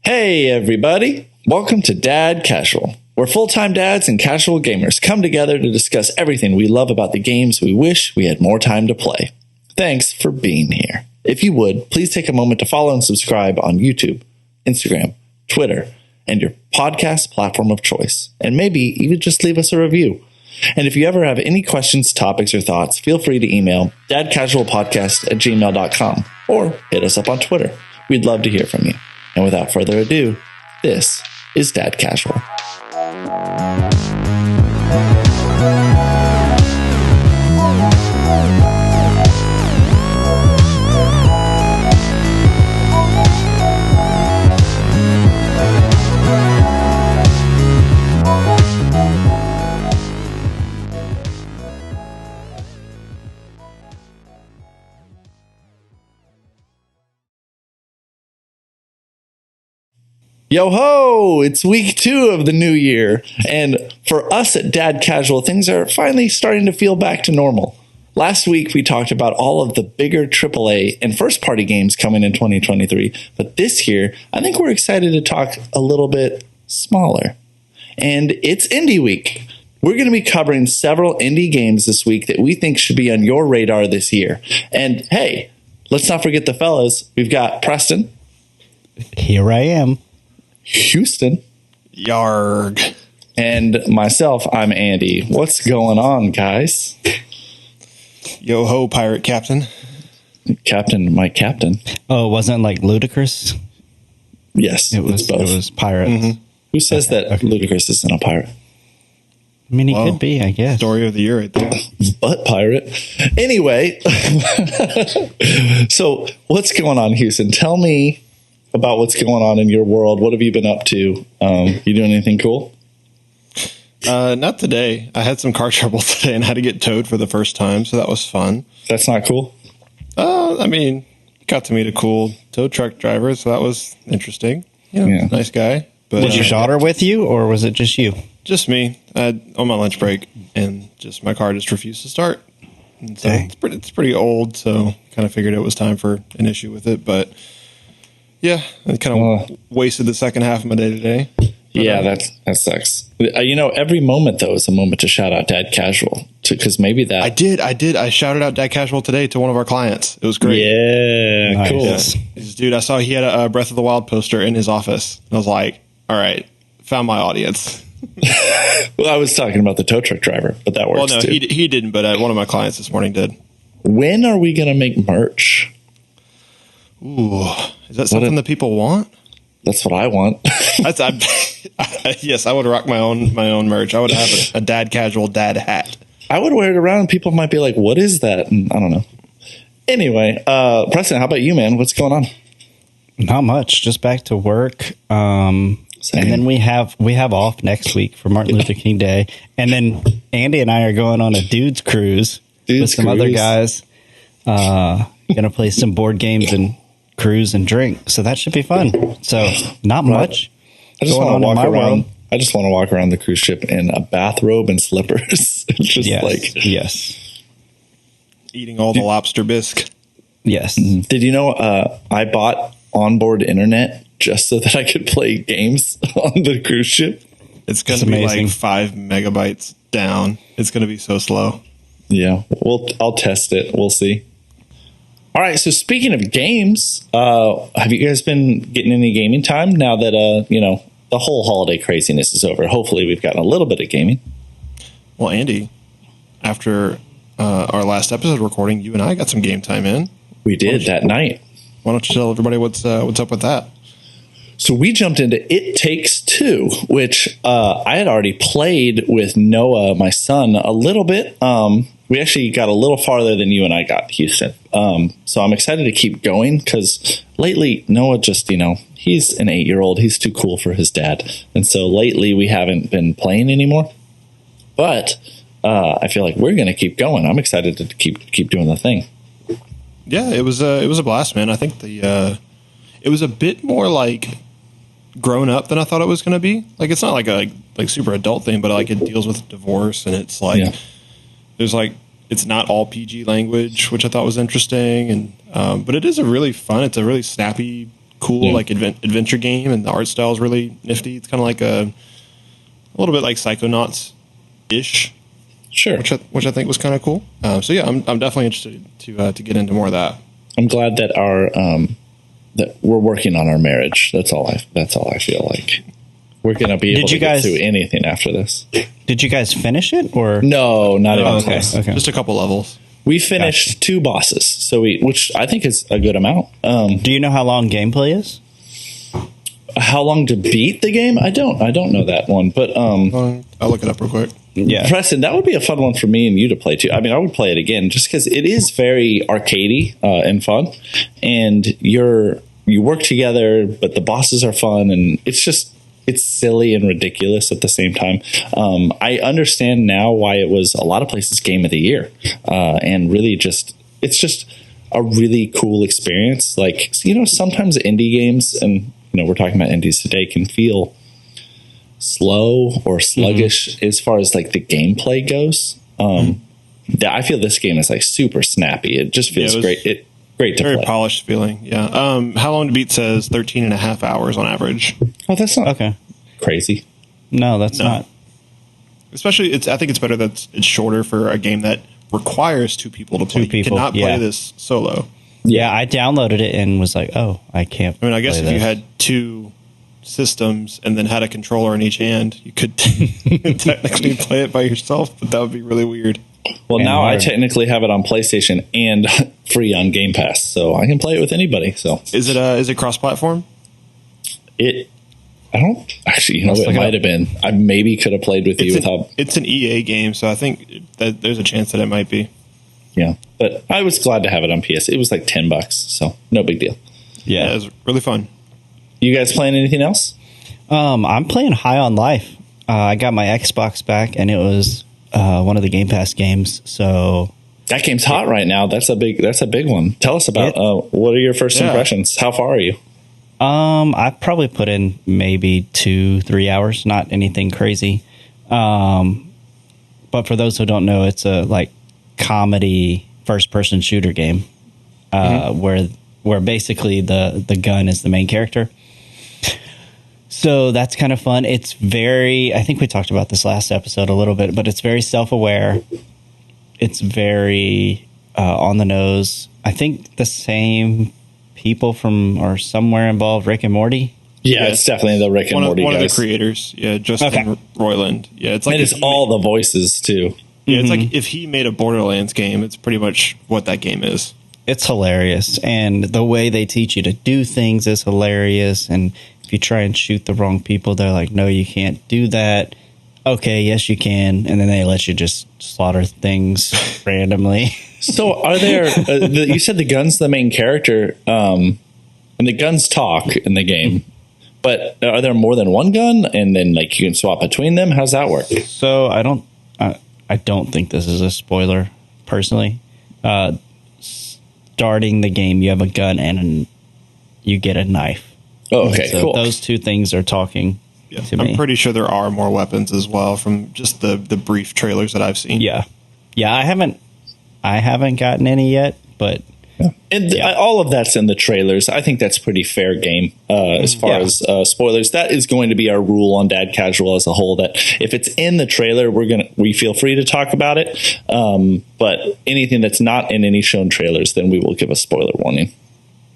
Hey everybody, welcome to Dad Casual, where full-time dads and casual gamers come together to discuss everything we love about the games we wish we had more time to play. Thanks for being here. If you would, please take a moment to follow and subscribe on YouTube, Instagram, Twitter, and your podcast platform of choice, and maybe even just leave us a review. And if you ever have any questions, topics, or thoughts, feel free to email dadcasualpodcast@gmail.com or hit us up on Twitter. We'd love to hear from you. And without further ado, this is Dad Casual. Yo ho! It's week 2 of the new year, and for us at Dad Casual, things are finally starting to feel back to normal. Last week, we talked about all of the bigger AAA and first-party games coming in 2023, but this year, I think we're excited to talk a little bit smaller. And it's Indie Week. We're going to be covering several indie games this week that we think should be on your radar this year. And hey, let's not forget the fellas. We've got Preston. Here I am. Houston. Yarg. And myself, I'm Andy. What's going on, guys? Yo ho, pirate captain. My captain. Oh, it wasn't like Ludicrous? Yes, It was both. It was pirates. Mm-hmm. Who says that Ludicrous isn't a pirate? I mean, he could be, I guess. Story of the year right there. But pirate. Anyway, so what's going on, Houston? Tell me about what's going on in your world. What have you been up to? You doing anything cool? Not today. I had some car trouble today and had to get towed for the first time, so that was fun. That's not cool? I mean, got to meet a cool tow truck driver, so that was interesting. Yeah. Nice guy. But Was your daughter with you, or was it just you? just me. On my lunch break, and just my car just refused to start. And so it's pretty old, so kind of figured it was time for an issue with it, but yeah, I kind of wasted the second half of my day today. Yeah, that sucks. Every moment, though, is a moment to shout out Dad Casual, because maybe that... I did. I shouted out Dad Casual today to one of our clients. It was great. Yeah, nice. Cool. Yeah. Dude, I saw he had a Breath of the Wild poster in his office. And I was like, all right, found my audience. Well, I was talking about the tow truck driver, but that works, well, no, too. he didn't, but one of my clients this morning did. When are we going to make merch? Ooh, is that something that people want? That's what I want. Yes, I would rock my own merch. I would have a Dad Casual dad hat. I would wear it around and people might be like, what is that? And I don't know. Anyway, Preston, how about you, man? What's going on? Not much. Just back to work. And then we have off next week for Martin Luther King Day. And then Andy and I are going on a dude's cruise with some other guys. Gonna play some board games and cruise and drink, so that should be fun. So not much. I just want to walk around. I just want to walk around the cruise ship in a bathrobe and slippers. It's just yes, eating all the lobster bisque. Yes. Did you know I bought onboard internet just so that I could play games on the cruise ship? It's going to be like 5 megabytes down. It's going to be so slow. Yeah, I'll test it. We'll see. All right, so speaking of games, have you guys been getting any gaming time now that, the whole holiday craziness is over? Hopefully we've gotten a little bit of gaming. Well, Andy, after our last episode recording, you and I got some game time in. We did that night. Why don't you tell everybody what's up with that? So we jumped into It Takes Two, which I had already played with Noah, my son, a little bit. We actually got a little farther than you and I got, Houston. So I'm excited to keep going because lately Noah just, he's an 8-year-old. He's too cool for his dad. And so lately we haven't been playing anymore. But I feel like we're going to keep going. I'm excited to keep doing the thing. Yeah, it was a blast, man. I think it was a bit more like grown up than I thought it was going to be. Like, it's not like a super adult thing, but like it deals with divorce, and it's like there's like it's not all PG language, which I thought was interesting, and but it is it's a really snappy cool, like adventure game, and the art style is really nifty. It's kind of like a little bit like Psychonauts ish, Sure. which I think was kind of cool. So yeah, I'm definitely interested to get into more of that. I'm glad that that we're working on our marriage. That's all I feel like. We're gonna be able to get through anything after this. Did you guys finish it or no? Not even close. Okay. Just a couple levels. We finished 2 bosses, so which I think is a good amount. Do you know how long gameplay is? How long to beat the game? I don't know that one, but I'll look it up real quick. Yeah, Preston, that would be a fun one for me and you to play too. I mean, I would play it again just because it is very arcadey and fun, and you work together, but the bosses are fun, and it's silly and ridiculous at the same time. I understand now why it was a lot of places game of the year, and really it's just a really cool experience. Like, sometimes indie games, and we're talking about indies today, can feel slow or sluggish as far as like the gameplay goes. I feel this game is like super snappy. It just feels great. Great to very play. Polished feeling. Yeah. How long to beat says 13 and a half hours on average. Oh, that's not okay. Crazy. No, that's not. Especially, I think it's better that it's shorter for a game that requires 2 people to play. You cannot play this solo. Yeah, I downloaded it and was like, oh, I can't. I mean, I guess if you had 2 systems and then had a controller in each hand, you could technically play it by yourself, but that would be really weird. Well, now I technically have it on PlayStation and free on Game Pass, so I can play it with anybody. So is it cross-platform? I don't actually. It might have been. I maybe could have played with you without. It's an EA game, so I think that there's a chance that it might be. Yeah, but I was glad to have it on PS. It was like $10, so no big deal. Yeah, it was really fun. You guys playing anything else? I'm playing High on Life. I got my Xbox back, and it was one of the Game Pass games. So that game's hot right now. That's a big one. Tell us about what are your first impressions? How far are you? I probably put in maybe 2-3 hours, not anything crazy. But for those who don't know, it's a like comedy first person shooter game, where basically the gun is the main character. So that's kind of fun. It's I think we talked about this last episode a little bit, but it's very self-aware. It's very on the nose. I think the same people or somewhere involved, Rick and Morty. Yeah, it's definitely the Rick and Morty one guys. Of the creators. Yeah, Justin Roiland. Yeah, it's like it is all the voices too. Yeah, it's like if he made a Borderlands game, it's pretty much what that game is. It's hilarious, and the way they teach you to do things is hilarious. And if you try and shoot the wrong people, they're like, "No, you can't do that." Okay, yes, you can, and then they let you just slaughter things randomly. So, are there? You said the gun's the main character, and the guns talk in the game. But are there more than one gun, and then like you can swap between them? How's that work? So I don't think this is a spoiler, personally. Starting the game, you have a gun and you get a knife. Oh, okay, so cool. Those 2 things are talking to me. I'm pretty sure there are more weapons as well from just the brief trailers that I've seen. Yeah, I haven't gotten any yet, but. And all of that's in the trailers. I think that's pretty fair game as far as spoilers. That is going to be our rule on Dad Casual as a whole. That if it's in the trailer, we feel free to talk about it. But anything that's not in any shown trailers, then we will give a spoiler warning.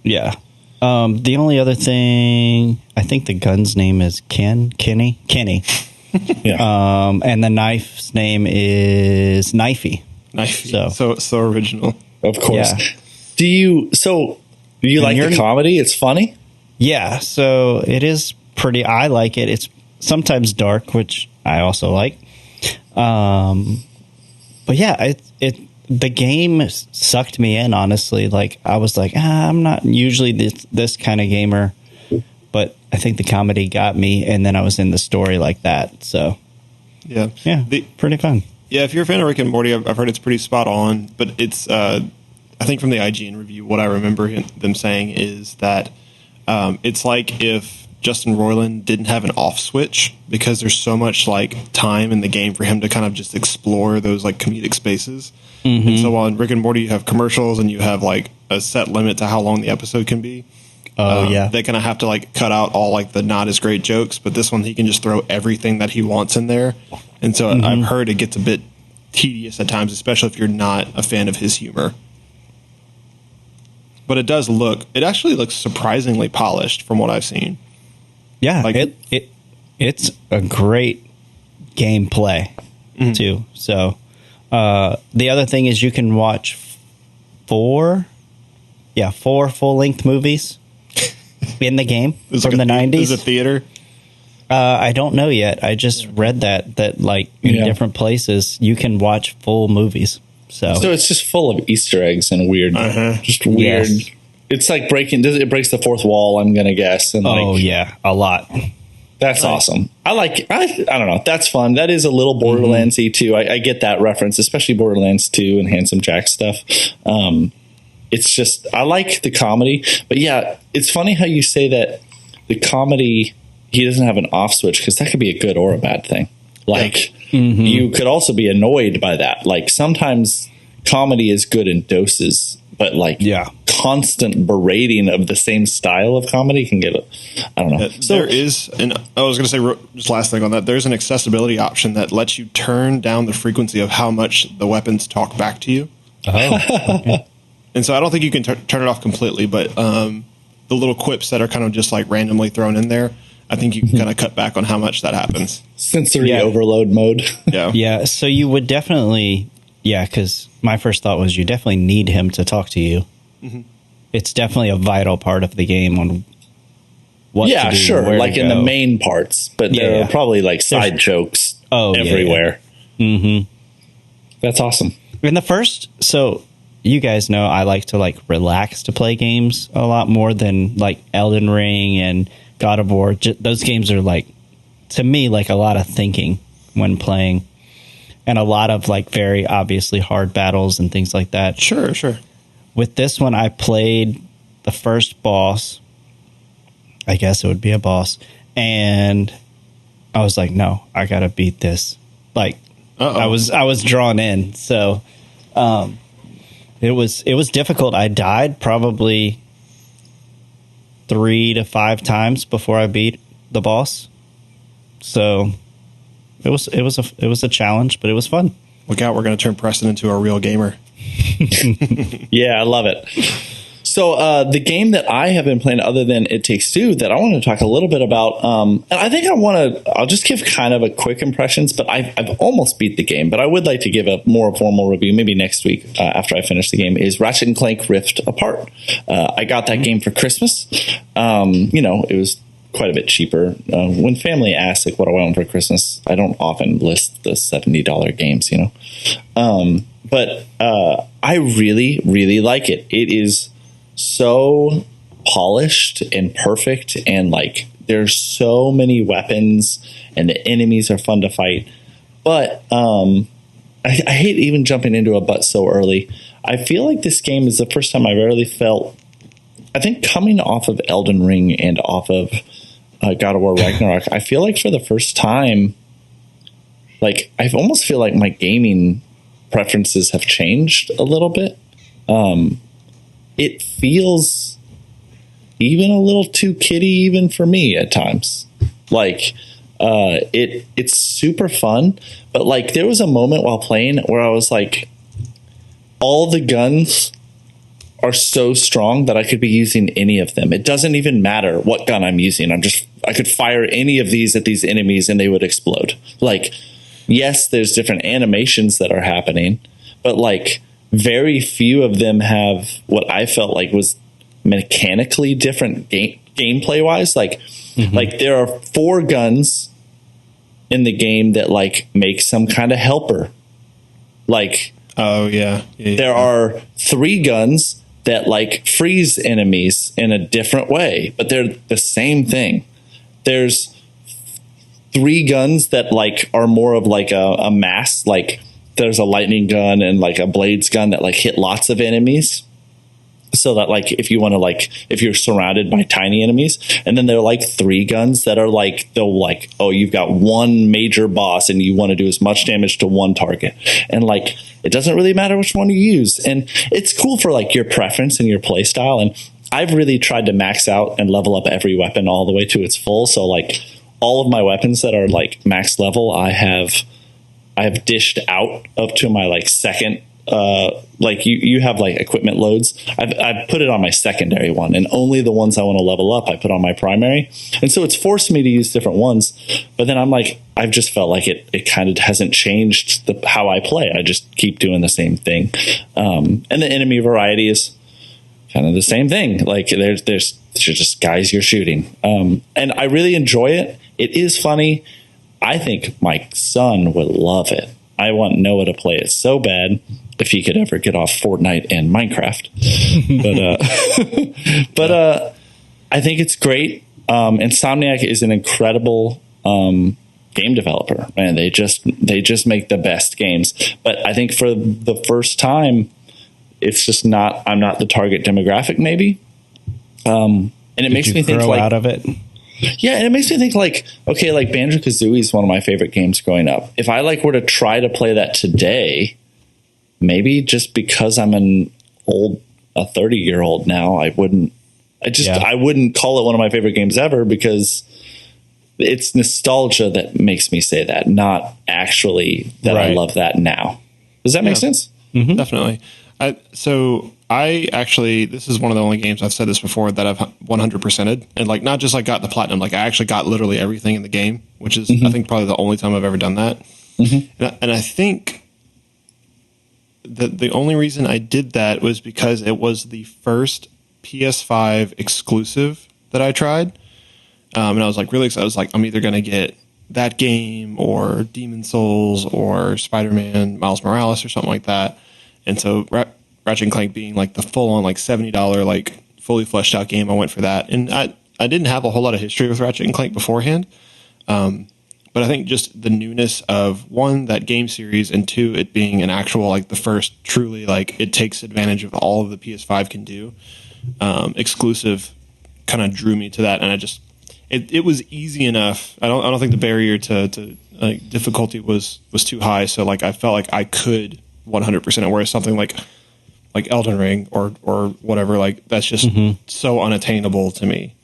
Yeah. The only other thing, I think the gun's name is Kenny. Yeah. And the knife's name is Knifey. Knifey. So original. Of course. Yeah. Do you like the comedy? It's funny? Yeah, so it is I like it. It's sometimes dark, which I also like. But yeah, the game sucked me in, honestly. Like I was like, I'm not usually this kind of gamer, but I think the comedy got me, and then I was in the story like that. So yeah, pretty fun. Yeah, if you're a fan of Rick and Morty, I've heard it's pretty spot on, but it's I think from the IGN review, what I remember them saying is that it's like if Justin Roiland didn't have an off switch, because there's so much like time in the game for him to kind of just explore those like comedic spaces. Mm-hmm. And so on Rick and Morty, you have commercials and you have like a set limit to how long the episode can be. They kind of have to like cut out all like the not as great jokes, but this one he can just throw everything that he wants in there. And so I've heard it gets a bit tedious at times, especially if you're not a fan of his humor. But it actually looks surprisingly polished from what I've seen. Yeah, like it's a great gameplay too. So the other thing is you can watch four full-length movies in the game from the 90s. Is it theater? I don't know yet. I just read that like in different places you can watch full movies. So it's just full of Easter eggs and weird, just weird. Yes. It's like it breaks the fourth wall, I'm going to guess. And a lot. That's awesome. I don't know. That's fun. That is a little Borderlands-y too. I get that reference, especially Borderlands 2 and Handsome Jack stuff. It's just, I like the comedy, but yeah, it's funny how you say that the comedy, he doesn't have an off switch, because that could be a good or a bad thing. Like you could also be annoyed by that. Like sometimes comedy is good in doses, but like constant berating of the same style of comedy can get I don't know. There is, and I was going to say just last thing on that, there's an accessibility option that lets you turn down the frequency of how much the weapons talk back to you. Okay. And so I don't think you can turn it off completely, but the little quips that are kind of just like randomly thrown in there, I think you can kind of cut back on how much that happens. Sensory overload mode. Yeah. So you would definitely, because my first thought was you definitely need him to talk to you. It's definitely a vital part of the game on what to do, sure, like in the main parts, but there are probably like side jokes everywhere. That's awesome. In the first, so you guys know I like to like relax to play games a lot more than like Elden Ring and God of War. Those games are like, to me, like a lot of thinking when playing, and a lot of like very obviously hard battles and things like that. Sure. With this one, I played the first boss. I guess it would be a boss. And I was like, no, I got to beat this. Like, I was drawn in. So it was difficult. I died probably 3 to 5 times before I beat the boss. So it was a challenge, but it was fun. Look out, we're going to turn Preston into a real gamer. Yeah, I love it. So the game that I have been playing other than It Takes Two that I want to talk a little bit about, and I think I'll just give kind of a quick impressions, but I've almost beat the game, but I would like to give a more formal review maybe next week after I finish the game, is Ratchet and Clank Rift Apart. I got that game for Christmas. It was quite a bit cheaper. When family asks like what do I want for Christmas, I don't often list the $70 games, but I really, really like it. It is so polished and perfect, and like there's so many weapons and the enemies are fun to fight, but I hate even jumping into a but so early. I feel like this game is the first time I've really felt, I think coming off of Elden Ring and off of God of War Ragnarok, I feel like for the first time, like I almost feel like my gaming preferences have changed a little bit. It feels even a little too kiddie even for me at times. Like it's super fun, but like there was a moment while playing where I was like, all the guns are so strong that I could be using any of them. It doesn't even matter what gun I'm using. I could fire any of these at these enemies and they would explode. Like, yes, there's different animations that are happening, but like very few of them have what I felt like was mechanically different gameplay wise. Like, like there are 4 guns in the game that like make some kind of helper. Like, there are 3 guns that like freeze enemies in a different way, but they're the same thing. There's 3 guns that like are more of like a mass, like there's a lightning gun and like a blades gun that like hit lots of enemies. So that like if you want to like if you're surrounded by tiny enemies, and then there are like 3 guns that are like they'll like, oh, you've got one major boss and you want to do as much damage to one target, and like it doesn't really matter which one you use, and it's cool for like your preference and your play style. And I've really tried to max out and level up every weapon all the way to its full. So like all of my weapons that are like max level, I have dished out up to my like second. Like you have like equipment loads. I've put it on my secondary one, and only the ones I want to level up I put on my primary. And so it's forced me to use different ones. But then I'm like, I've just felt like it kind of hasn't changed how I play. I just keep doing the same thing. And the enemy variety is kind of the same thing. Like there's just guys you're shooting. And I really enjoy it. It is funny. I think my son would love it. I want Noah to play it so bad if he could ever get off Fortnite and Minecraft. But I think it's great. Insomniac is an incredible game developer, and they just make the best games. But I think for the first time, it's just not. I'm not the target demographic, maybe. And it makes me think like out of it. Yeah, and it makes me think like, okay, like Banjo-Kazooie is one of my favorite games growing up. If I like were to try to play that today, maybe just because I'm a 30-year-old now, I wouldn't call it one of my favorite games ever, because it's nostalgia that makes me say that, not actually that I love that now. Does that make sense? Mm-hmm. Definitely. I actually, this is one of the only games, I've said this before, that I've 100%ed, and like not just like got the platinum, like I actually got literally everything in the game, which is I think probably the only time I've ever done that. And I think that the only reason I did that was because it was the first PS5 exclusive that I tried, and I was like really excited. I was like, I'm either going to get that game or Demon Souls or Spider-Man Miles Morales or something like that. And so Ratchet and Clank being like the full-on like $70 like fully fleshed out game, I went for that. And I didn't have a whole lot of history with Ratchet and Clank beforehand, but I think just the newness of, one, that game series, and two, it being an actual like the first truly like it takes advantage of all of the PS5 can do exclusive, kind of drew me to that. And I just it was easy enough. I don't think the barrier to like difficulty was too high. So like I felt like I could 100%, whereas something like Elden Ring or whatever, like that's just so unattainable to me.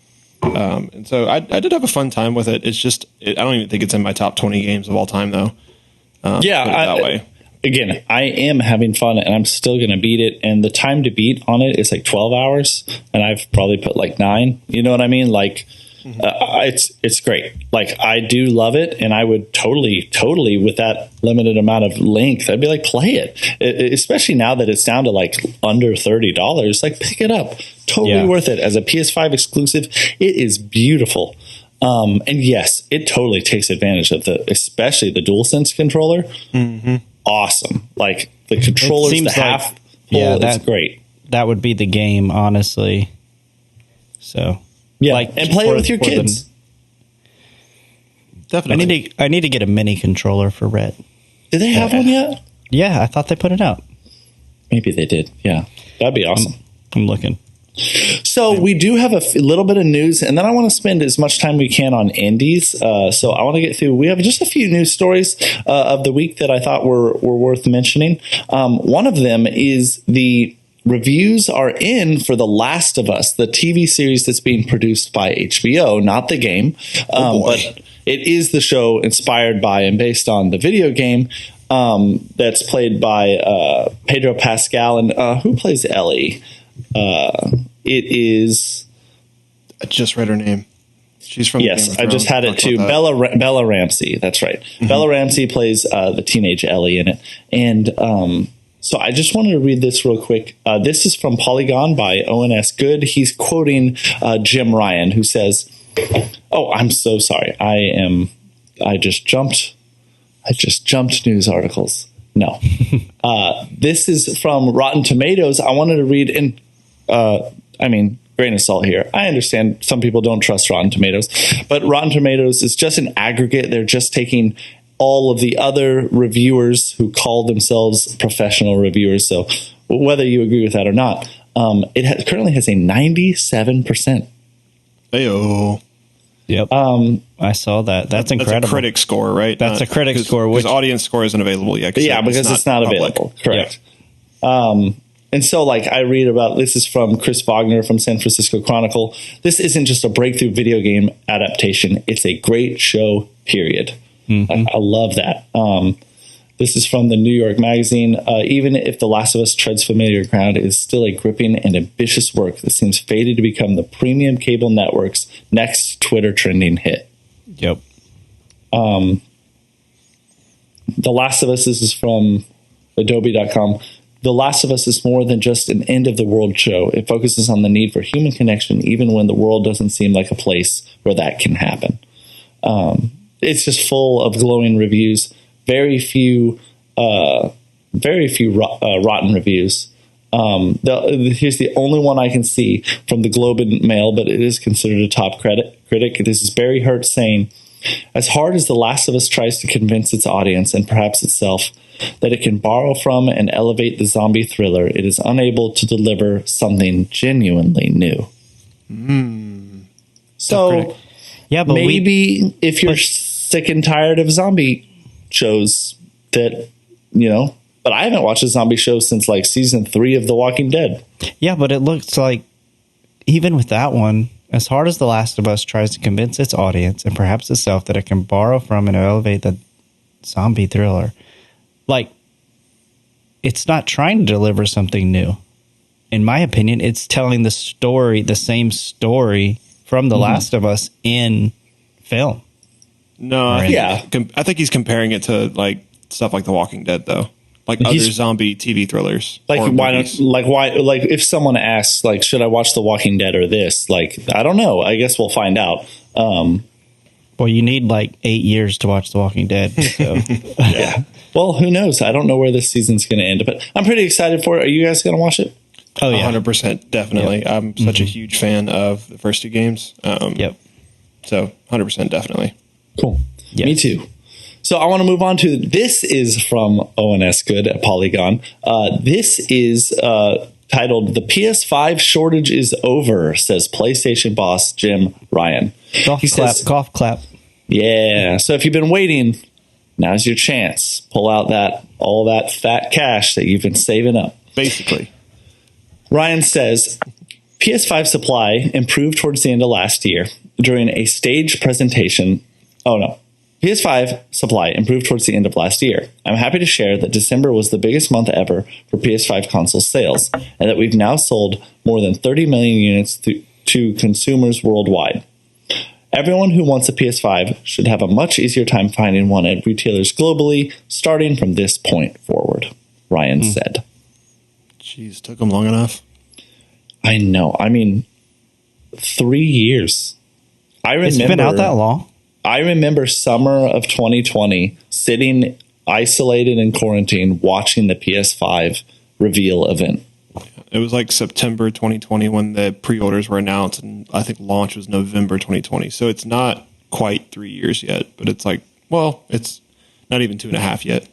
And so I did have a fun time with it. It's just I don't even think it's in my top 20 games of all time though. That way. Again, I am having fun, and I'm still going to beat it. And the time to beat on it is like 12 hours, and I've probably put like 9. You know what I mean? Like it's great. Like I do love it, and I would totally with that limited amount of length, I'd be like, play it, especially now that it's down to like under $30. Like pick it up, totally worth it as a PS5 exclusive. It is beautiful, and yes, it totally takes advantage of especially the DualSense controller. Awesome, like the controllers, the half full, that's great. That would be the game, honestly. So. Yeah, like, and play it with your kids. Definitely. I need to get a mini controller for Rhett. Do they have one yet? Yeah, I thought they put it out. Maybe they did. Yeah, that'd be awesome. I'm looking. So we do have a little bit of news, and then I want to spend as much time we can on indies. So I want to get through. We have just a few news stories of the week that I thought were worth mentioning. One of them is the reviews are in for The Last of Us, the TV series that's being produced by HBO, not the game. But it is the show inspired by and based on the video game that's played by Pedro Pascal. And who plays Ellie? It is... I just read her name. She's from Yes, I just had it too. Bella Ramsey. That's right. Bella Ramsey plays the teenage Ellie in it. And... so I just wanted to read this real quick. This is from Polygon by ONS Good. He's quoting Jim Ryan, who says, "Oh, I'm so sorry. I just jumped news articles. No, this is from Rotten Tomatoes. I wanted to read, and grain of salt here. I understand some people don't trust Rotten Tomatoes, but Rotten Tomatoes is just an aggregate. They're just taking all of the other reviewers who call themselves professional reviewers. So whether you agree with that or not, it currently has a 97%. Ayo. Yep. I saw that. That's incredible. That's a critic score, right? That's a critic score. Because audience score isn't available yet. Because it's not available. Correct. Yeah. And so, like, I read about this is from Chris Wagner from San Francisco Chronicle. This isn't just a breakthrough video game adaptation. It's a great show, period. I love that. This is from the New York Magazine. Even if The Last of Us treads familiar ground, it is still a gripping and ambitious work that seems fated to become the premium cable network's next Twitter trending hit. Yep. The Last of Us, this is from Adobe.com. The Last of Us is more than just an end of the world show. It focuses on the need for human connection, even when the world doesn't seem like a place where that can happen. It's just full of glowing reviews. Very few rotten reviews. Here's the only one I can see from the Globe and Mail, but it is considered a top critic. This is Barry Hurt saying, as hard as The Last of Us tries to convince its audience and perhaps itself that it can borrow from and elevate the zombie thriller, it is unable to deliver something genuinely new. So, yeah, but maybe if you're sick and tired of zombie shows, that, but I haven't watched a zombie show since like season 3 of The Walking Dead. Yeah, but it looks like even with that one, as hard as The Last of Us tries to convince its audience and perhaps itself that it can borrow from and elevate the zombie thriller, like, it's not trying to deliver something new. In my opinion, it's telling the same story from The Last of Us in film. No, I think he's comparing it to like stuff like The Walking Dead, though. Like other zombie TV thrillers. Like why if someone asks, like, should I watch The Walking Dead or this? Like, I don't know. I guess we'll find out. Well, you need like 8 years to watch The Walking Dead. So. Yeah. Well, who knows? I don't know where this season's going to end, but I'm pretty excited for it. Are you guys going to watch it? Oh, yeah. 100%. Definitely. Yep. I'm such a huge fan of the first 2 games. Yep. So 100% definitely. Cool. Yes. Me too. So I want to move on to, this is from ONS Good at Polygon. This is titled "The PS5 Shortage is Over," says PlayStation boss Jim Ryan. Golf clap. Yeah. So if you've been waiting, now's your chance. Pull out all that fat cash that you've been saving up. Basically. Ryan says, PS5 supply improved towards the end of last year during a staged presentation. PS5 supply improved towards the end of last year. I'm happy to share that December was the biggest month ever for PS5 console sales, and that we've now sold more than 30 million units to consumers worldwide. Everyone who wants a PS5 should have a much easier time finding one at retailers globally, starting from this point forward, Ryan said. Jeez, took them long enough. I know. I mean, 3 years. It's been out that long? I remember summer of 2020 sitting isolated in quarantine watching the PS5 reveal event. It was like September 2020 when the pre-orders were announced, and I think launch was November 2020. So it's not quite 3 years yet, but it's like, well, it's not even 2.5 yet.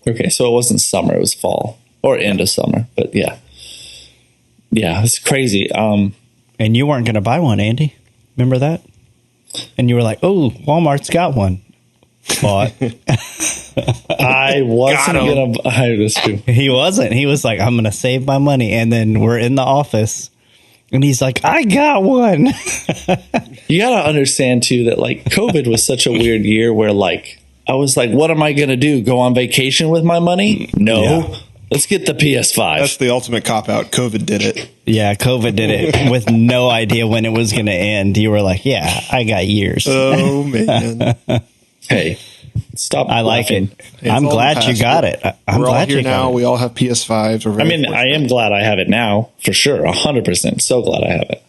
Okay, so it wasn't summer, it was fall or end of summer, but yeah. Yeah, it's crazy. And you weren't going to buy one, Andy. Remember that? And you were like, oh, Walmart's got one. Bought. I wasn't going to buy this too. He wasn't. He was like, I'm going to save my money. And then we're in the office and he's like, I got one. You got to understand too that like COVID was such a weird year where like, I was like, what am I going to do? Go on vacation with my money? No. Yeah. Let's get the PS5. That's the ultimate cop-out. COVID did it. Yeah, COVID did it with no idea when it was going to end. You were like, yeah, I got years. Oh, man. Hey, stop. I like it. I'm glad you got it. I'm We're glad all here now. We all have PS5s. I mean, I am glad I have it now, for sure. 100%. So glad I have it.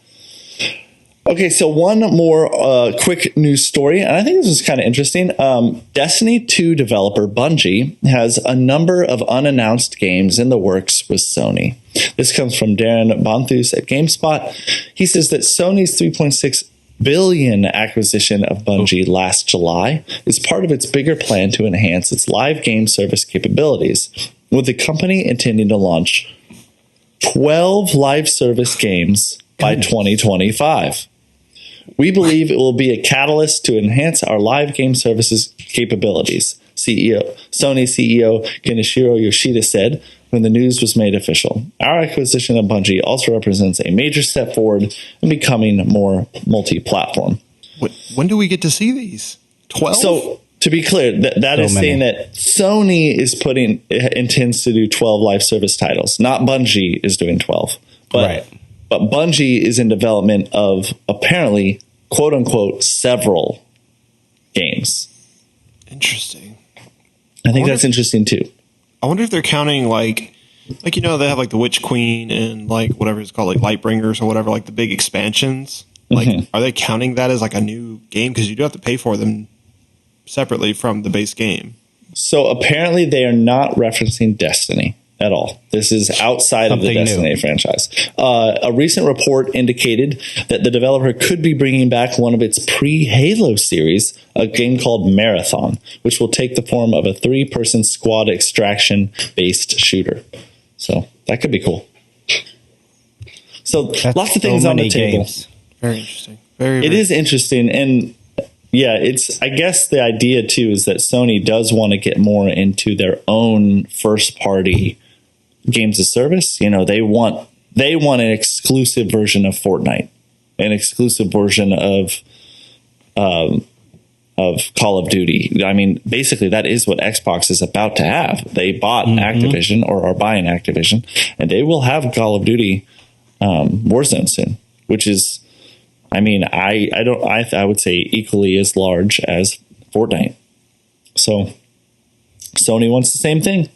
Okay, so one more quick news story, and I think this is kind of interesting. Destiny 2 developer Bungie has a number of unannounced games in the works with Sony. This comes from Darren Bonthus at GameSpot. He says that Sony's $3.6 billion acquisition of Bungie last July is part of its bigger plan to enhance its live game service capabilities, with the company intending to launch 12 live service games by 2025. We believe it will be a catalyst to enhance our live game services capabilities, Sony CEO Kenichiro Yoshida said. when the news was made official. Our acquisition of Bungie also represents a major step forward in becoming more multi-platform. When do we get to see these? 12? So, to be clear, that is saying that Sony intends to do 12 live service titles. Not Bungie is doing 12. But Bungie is in development of, apparently, quote unquote, several games. Interesting. I think that's interesting too. I wonder if they're counting like they have like the Witch Queen and like whatever it's called, like Lightbringers or whatever, like the big expansions. Like, are they counting that as like a new game? Because you do have to pay for them separately from the base game. So apparently they are not referencing Destiny at all. This is outside of the Destiny franchise. A recent report indicated that the developer could be bringing back one of its pre-Halo series, a game called Marathon, which will take the form of a 3-person squad extraction-based shooter. So that could be cool. So that's lots of things on the table. Games. Very interesting. It is interesting. And yeah, I guess the idea too is that Sony does want to get more into their own first party games of service. They want an exclusive version of Fortnite, an exclusive version of Call of Duty. I mean, basically that is what Xbox is about to have. They bought Activision or are buying Activision, and they will have Call of Duty Warzone soon, which is, I mean, I would say equally as large as Fortnite. So Sony wants the same thing,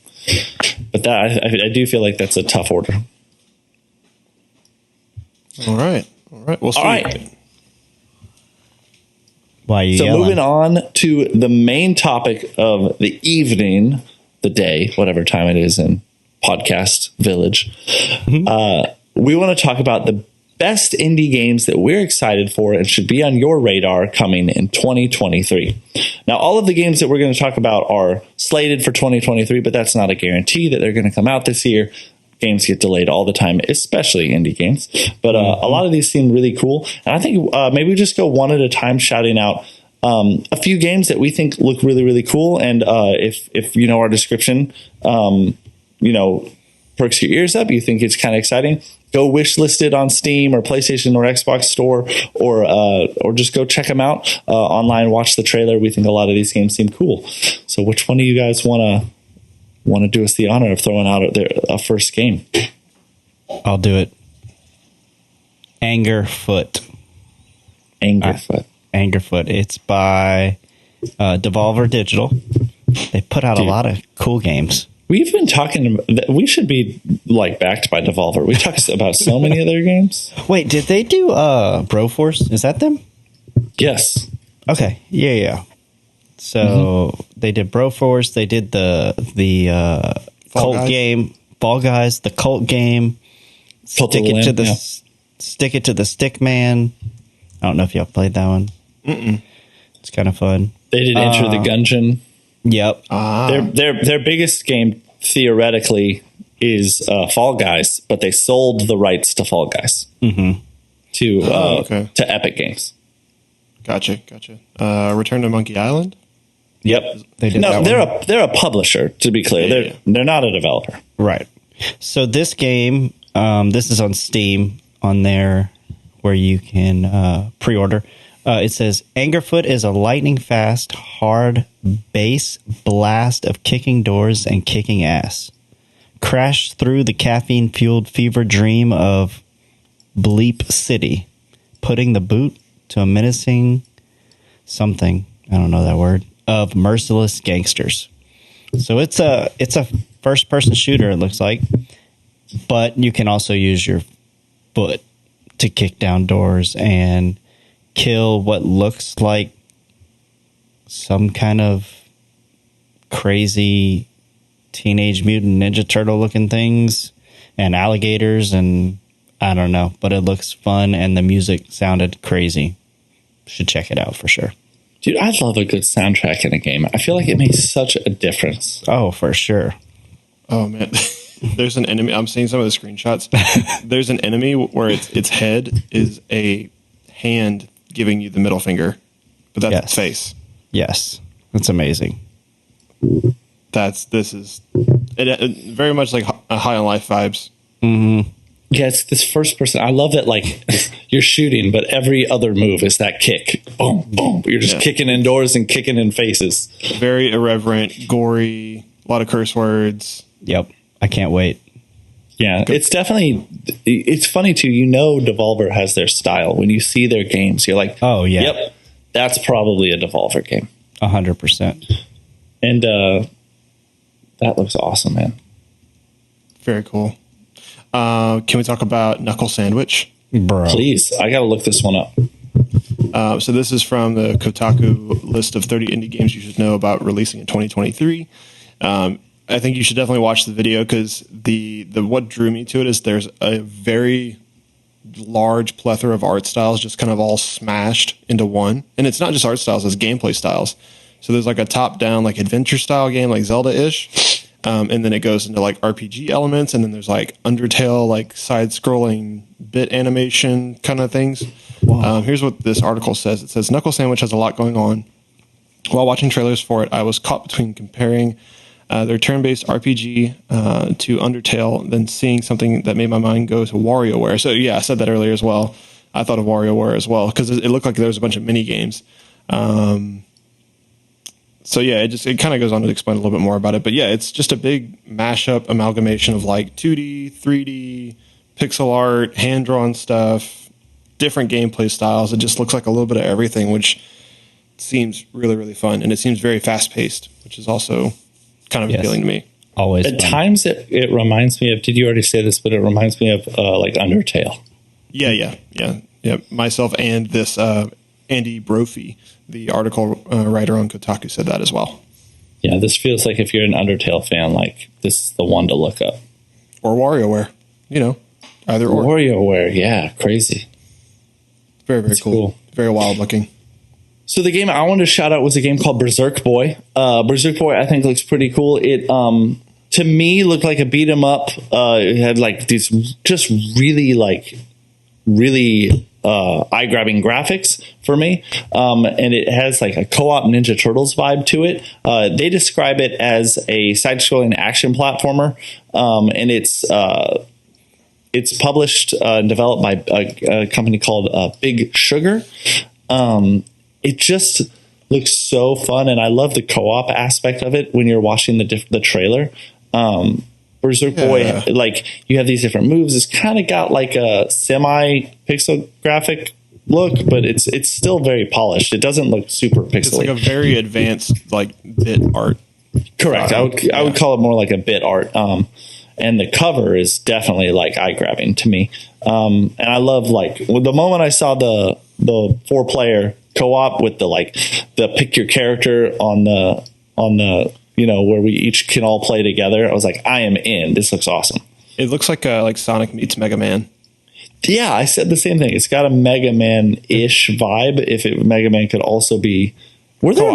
but I do feel like that's a tough order. All right. We'll see. All right. Why are you so yelling? Moving on to the main topic of the evening, the day, whatever time it is in podcast village. We want to talk about the best indie games that we're excited for and should be on your radar coming in 2023. Now, all of the games that we're going to talk about are slated for 2023, but that's not a guarantee that they're going to come out this year. Games get delayed all the time, especially indie games. But a lot of these seem really cool. And I think maybe we just go one at a time, shouting out a few games that we think look really, really cool. And if you know our description, perks your ears up, you think it's kind of exciting, go wish list it on Steam or PlayStation or Xbox Store, or just go check them out online. Watch the trailer. We think a lot of these games seem cool. So, which one do you guys want to do us the honor of throwing out a first game? I'll do it. Angerfoot. Angerfoot. It's by Devolver Digital. They put out a lot of cool games. We've been talking. We should be backed by Devolver. We talked about so many of their games. Wait, did they do Broforce? Is that them? Yes. Okay. Yeah. So they did Broforce. They did the cult game, Fall Guys, the cult game. Stick it to the stick man. I don't know if y'all played that one. It's kind of fun. They did Enter the Gungeon. Yep. Their biggest game theoretically is Fall Guys, but they sold the rights to Fall Guys to Epic Games. Gotcha. Return to Monkey Island. Yep. They're a publisher, to be clear. They're not a developer. Right. So this game, this is on Steam on there where you can pre-order. It says, Angerfoot is a lightning-fast, hard bass blast of kicking doors and kicking ass. Crash through the caffeine-fueled fever dream of Bleep City, putting the boot to a menacing something, I don't know that word, of merciless gangsters. So it's a first-person shooter, it looks like, but you can also use your foot to kick down doors and kill what looks like some kind of crazy Teenage Mutant Ninja Turtle looking things and alligators, and I don't know, but it looks fun and the music sounded crazy. Should check it out for sure. Dude, I love a good soundtrack in a game. I feel like it makes such a difference. Oh, for sure. Oh man. There's an enemy. I'm seeing some of the screenshots. There's an enemy where its head is a hand giving you the middle finger, but that's its face. Yes, that's amazing. this is it very much like High on Life vibes. Mm-hmm. Yeah, it's this first person. I love it. Like you're shooting, but every other move is that kick. Boom, boom. You're just kicking indoors and kicking in faces. Very irreverent, gory, a lot of curse words. Yep. I can't wait. Yeah, it's definitely, it's funny too. Devolver has their style. When you see their games, you're like, oh, yeah. Yep, that's probably a Devolver game. 100%. And that looks awesome, man. Very cool. Can we talk about Knuckle Sandwich? Bro. Please. I got to look this one up. So this is from the Kotaku list of 30 indie games you should know about releasing in 2023. I think you should definitely watch the video because the what drew me to it is there's a very large plethora of art styles just kind of all smashed into one. And it's not just art styles, it's gameplay styles. So there's like a top-down like adventure style game like Zelda-ish. And then it goes into like RPG elements, and then there's like Undertale, like side-scrolling bit animation kind of things. Here's what this article says. It says, Knuckle Sandwich has a lot going on. While watching trailers for it, I was caught between comparing their turn-based RPG to Undertale, then seeing something that made my mind go to WarioWare. So yeah, I said that earlier as well. I thought of WarioWare as well, because it looked like there was a bunch of mini games. So yeah, it kind of goes on to explain a little bit more about it. But yeah, it's just a big mashup amalgamation of like 2D, 3D, pixel art, hand-drawn stuff, different gameplay styles. It just looks like a little bit of everything, which seems really, really fun. And it seems very fast-paced, which is also kind of appealing to me. Always At times it reminds me of, did you already say this, but it reminds me of like Undertale. Yeah. Myself and this Andy Brophy, the article writer on Kotaku, said that as well. Yeah, this feels like if you're an Undertale fan, like this is the one to look up. Or WarioWare, either or. WarioWare, yeah, crazy. Very, very cool. Very wild looking. So the game I wanted to shout out was a game called Berserk Boy. Berserk Boy, I think, looks pretty cool. It, to me, looked like a beat 'em up. It had like these just really eye-grabbing graphics for me. And it has like a co-op Ninja Turtles vibe to it. They describe it as a side-scrolling action platformer. And it's published and developed by a company called Big Sugar. It just looks so fun, and I love the co-op aspect of it when you're watching the trailer. Berserk Boy, like you have these different moves. It's kind of got like a semi-pixel graphic look, but it's still very polished. It doesn't look super pixely. It's like a very advanced like bit art. Correct. I would call it more like a bit art. And the cover is definitely like eye-grabbing to me. And I love like the moment I saw the 4-player co-op with the pick your character on the where we each can all play together. I was like, I am in. This looks awesome. It looks like Sonic meets Mega Man. Yeah, I said the same thing. It's got a Mega Man-ish vibe. If Mega Man could also be, were there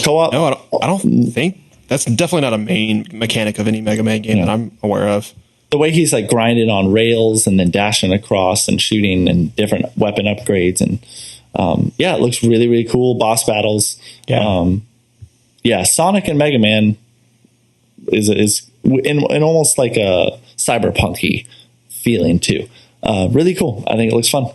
co-op? No, I don't think that's definitely not a main mechanic of any Mega Man game that I'm aware of. The way he's like grinding on rails and then dashing across and shooting and different weapon upgrades and it looks really, really cool. Boss battles. Yeah. Sonic and Mega Man is in almost like a cyberpunk-y feeling too. Really cool. I think it looks fun.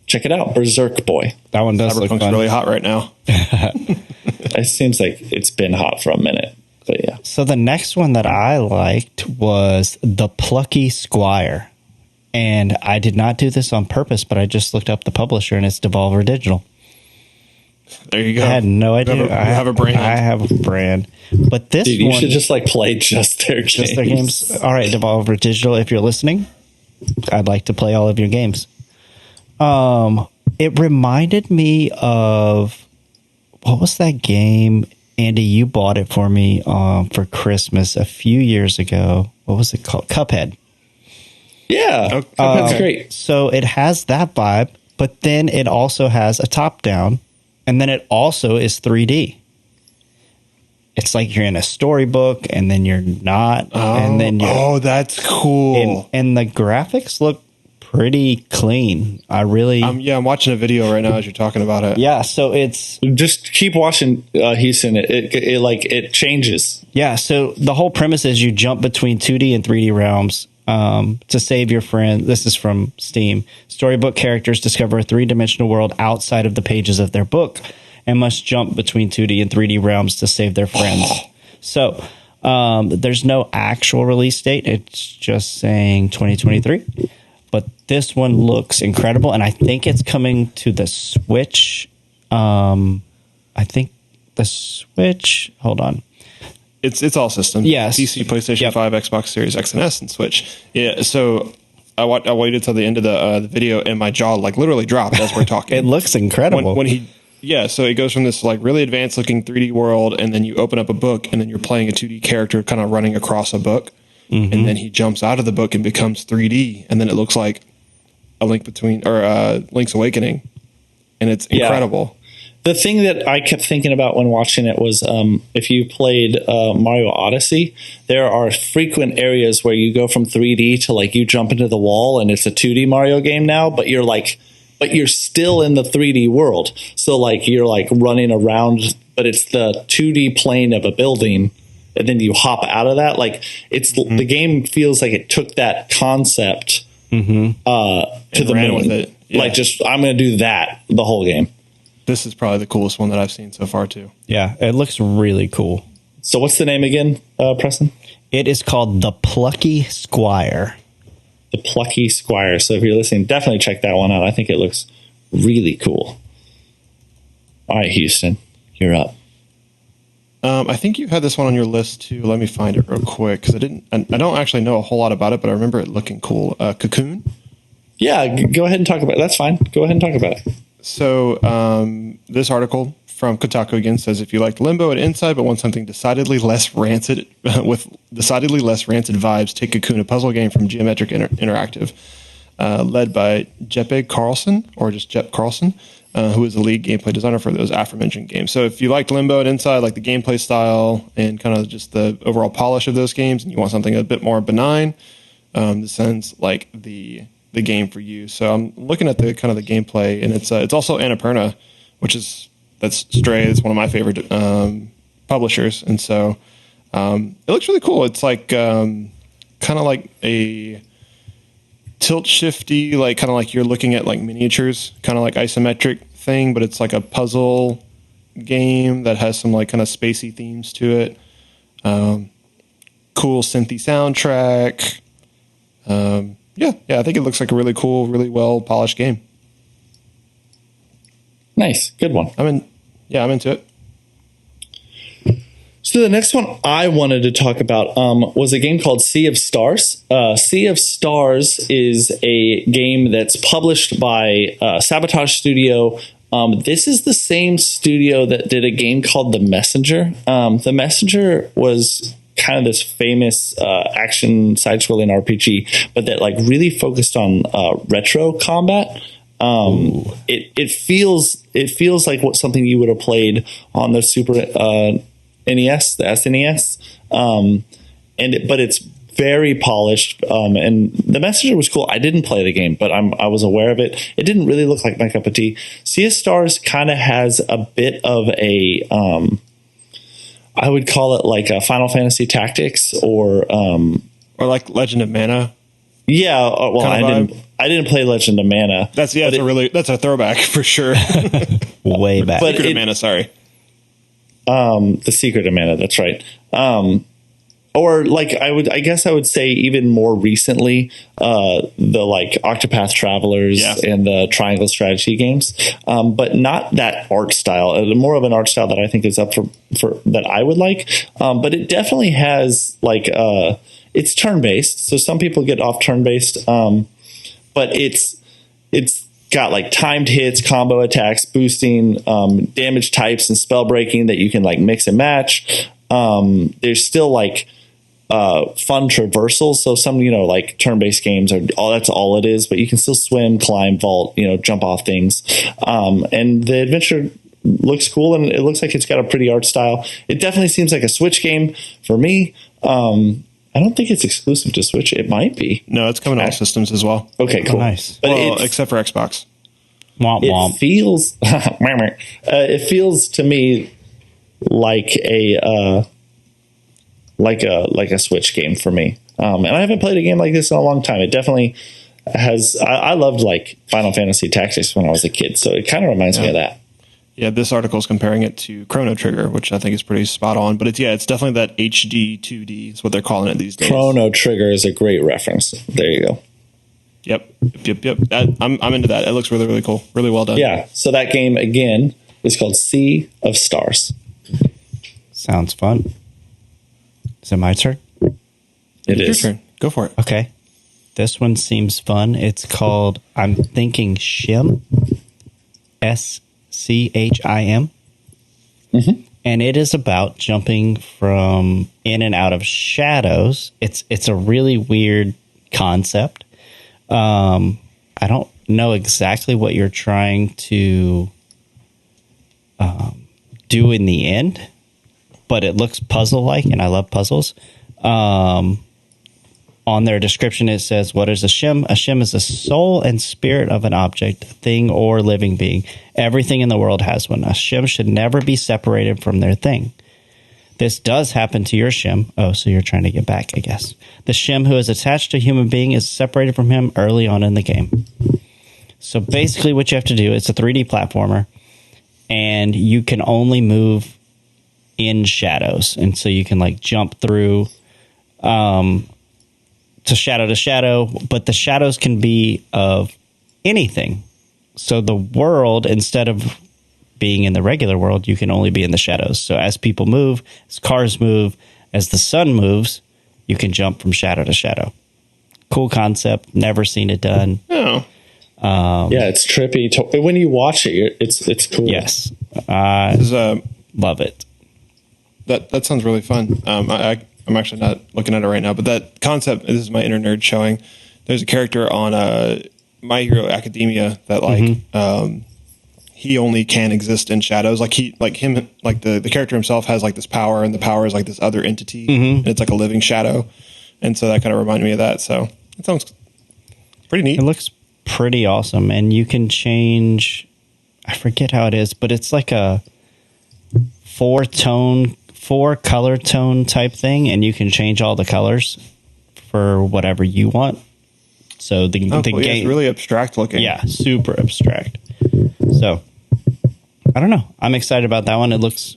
Check it out. Berserk Boy. That one does look fun. Really hot right now. It seems like it's been hot for a minute. But yeah. So the next one that I liked was The Plucky Squire. And I did not do this on purpose, but I just looked up the publisher, and it's Devolver Digital. There you go. I had no idea. You have a brand. I have a brand. But this you one, should just like play just their games. Just their games. All right, Devolver Digital, if you're listening, I'd like to play all of your games. It reminded me of, what was that game? Andy, you bought it for me for Christmas a few years ago. What was it called? Cuphead. Yeah, that's great. So it has that vibe, but then it also has a top-down, and then it also is 3D. It's like you're in a storybook, and then you're not, and then you're... Oh, that's cool. And the graphics look pretty clean. I really, I'm watching a video right now as you're talking about it. yeah. So it's Just keep watching, Houston. It changes. yeah. So the whole premise is you jump between 2D and 3D realms to save your friend. This is from Steam. Storybook characters discover a three-dimensional world outside of the pages of their book and must jump between 2D and 3D realms to save their friends. So there's no actual release date. It's just saying 2023. But this one looks incredible, and I think it's coming to the Switch. I think the Switch. Hold on. It's all systems. Yes. PC, PlayStation 5, Xbox Series X and S, and Switch. Yeah. So I waited till the end of the video, and my jaw literally dropped as we're talking. It looks incredible. So it goes from this really advanced looking 3D world, and then you open up a book, and then you're playing a 2D character kind of running across a book, and then he jumps out of the book and becomes 3D, and then it looks like a Link's Awakening, and it's incredible. The thing that I kept thinking about when watching it was if you played Mario Odyssey, there are frequent areas where you go from 3D to you jump into the wall and it's a 2D Mario game now, but you're still in the 3D world. So you're running around, but it's the 2D plane of a building, and then you hop out of that. The game feels like it took that concept to the moon. With it. Yeah. I'm going to do that the whole game. This is probably the coolest one that I've seen so far, too. Yeah, it looks really cool. So what's the name again, Preston? It is called The Plucky Squire. The Plucky Squire. So if you're listening, definitely check that one out. I think it looks really cool. All right, Houston, you're up. I think you had this one on your list, too. Let me find it real quick, because I don't actually know a whole lot about it, but I remember it looking cool. Cocoon? Yeah, go ahead and talk about it. That's fine. Go ahead and talk about it. So this article from Kotaku again says, if you liked Limbo and Inside but want something decidedly less rancid with decidedly less rancid vibes, take Cocoon, a puzzle game from Geometric Interactive, led by Jeppe Carlson, or just Jep Carlson, who is the lead gameplay designer for those aforementioned games. So if you liked Limbo and Inside, like the gameplay style and kind of just the overall polish of those games, and you want something a bit more benign, this sounds like the game for you. So I'm looking at the kind of the gameplay, and it's also Annapurna, that's Stray. It's one of my favorite publishers, and so it looks really cool. It's kind of like a tilt shifty, kind of you're looking at miniatures, kind of isometric thing, but it's like a puzzle game that has some kind of spacey themes to it. Cool synthy soundtrack. Yeah, I think it looks like a really cool, really well polished game. Nice, good one. I'm into it. So the next one I wanted to talk about was a game called Sea of Stars. Sea of Stars is a game that's published by Sabotage Studio. This is the same studio that did a game called The Messenger. The Messenger was kind of this famous action side-scrolling RPG, but that really focused on retro combat. It feels like something you would have played on the Super NES, the SNES, but it's very polished. And The Messenger was cool. I didn't play the game, but I was aware of it. It didn't really look like my cup of tea. Sea of Stars kind of has a bit of a I would call it like a Final Fantasy Tactics or like Legend of Mana. Yeah, well, I didn't play Legend of Mana. That's a throwback for sure. Way back. Secret of Mana, sorry. The Secret of Mana, that's right. Or I guess I would say even more recently, the Octopath Travelers and the Triangle Strategy games, but not that art style. More of an art style that I think is up for that I would like. But it definitely has it's turn based, so some people get off turn based. But it's got timed hits, combo attacks, boosting, damage types, and spell breaking that you can mix and match. There's still fun traversal. So some, turn-based games that's all it is, but you can still swim, climb, vault, jump off things. And the adventure looks cool, and it looks like it's got a pretty art style. It definitely seems like a Switch game for me. I don't think it's exclusive to Switch. It might be. No, it's coming to all systems as well. Okay, cool. Nice. But Well, except for Xbox. Womp it womp. feels it feels to me like a Switch game for me. And I haven't played a game like this in a long time. It definitely has. I loved like Final Fantasy Tactics when I was a kid, so it kind of reminds me of that. Yeah, this article is comparing it to Chrono Trigger, which I think is pretty spot on. But it's definitely that HD 2D is what they're calling it these days. Chrono Trigger is a great reference. There you go. Yep. I'm into that. It looks really, really cool. Really well done. Yeah. So that game again is called Sea of Stars. Sounds fun. Is it my turn? It It's is. your turn. Go for it. Okay. This one seems fun. It's called, I'm thinking Shim. SCHIM. Mm-hmm. And it is about jumping from in and out of shadows. It's a really weird concept. I don't know exactly what you're trying to do in the end, but it looks puzzle-like, and I love puzzles. On their description, it says, what is a shim? A shim is the soul and spirit of an object, thing, or living being. Everything in the world has one. A shim should never be separated from their thing. This does happen to your shim. Oh, so you're trying to get back, I guess. The shim who is attached to a human being is separated from him early on in the game. So basically what you have to do, it's a 3D platformer, and you can only move in shadows. And so you can like jump through to shadow, but the shadows can be of anything. So the world, instead of being in the regular world, you can only be in the shadows. So as people move, as cars move, as the sun moves, you can jump from shadow to shadow. Cool concept. Never seen it done. Oh. Yeah, it's trippy. When you watch it, it's cool. Yes. Love it. That sounds really fun. I'm actually not looking at it right now, but that concept, this is my inner nerd showing. There's a character on My Hero Academia that he only can exist in shadows. Like the character himself has like this power, and the power is like this other entity, and it's like a living shadow. And so that kind of reminded me of that. So it sounds pretty neat. It looks pretty awesome, and you can change. I forget how it is, but it's like a four color tone type thing, and you can change all the colors for whatever you want. So the game it's really abstract looking. Yeah, super abstract. So I don't know. I'm excited about that one. It looks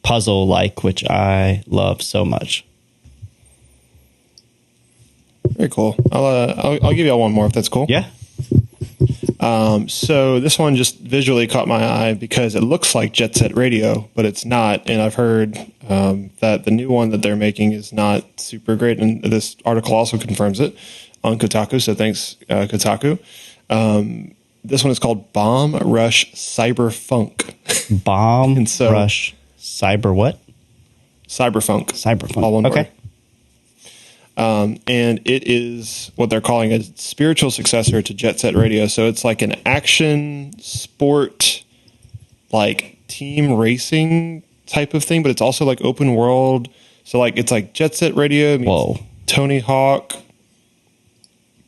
puzzle like, which I love so much. Very cool. I'll give y'all one more if that's cool. Yeah. So this one just visually caught my eye because it looks like Jet Set Radio, but it's not. And I've heard that the new one that they're making is not super great. And this article also confirms it on Kotaku. So thanks, Kotaku. This one is called Bomb Rush Cyberfunk. Rush Cyber what? Cyberfunk. All one word. Okay. And it is what they're calling a spiritual successor to Jet Set Radio. So it's like an action sport, like team racing type of thing, but it's also like open world. So like it's like Jet Set Radio meets Tony Hawk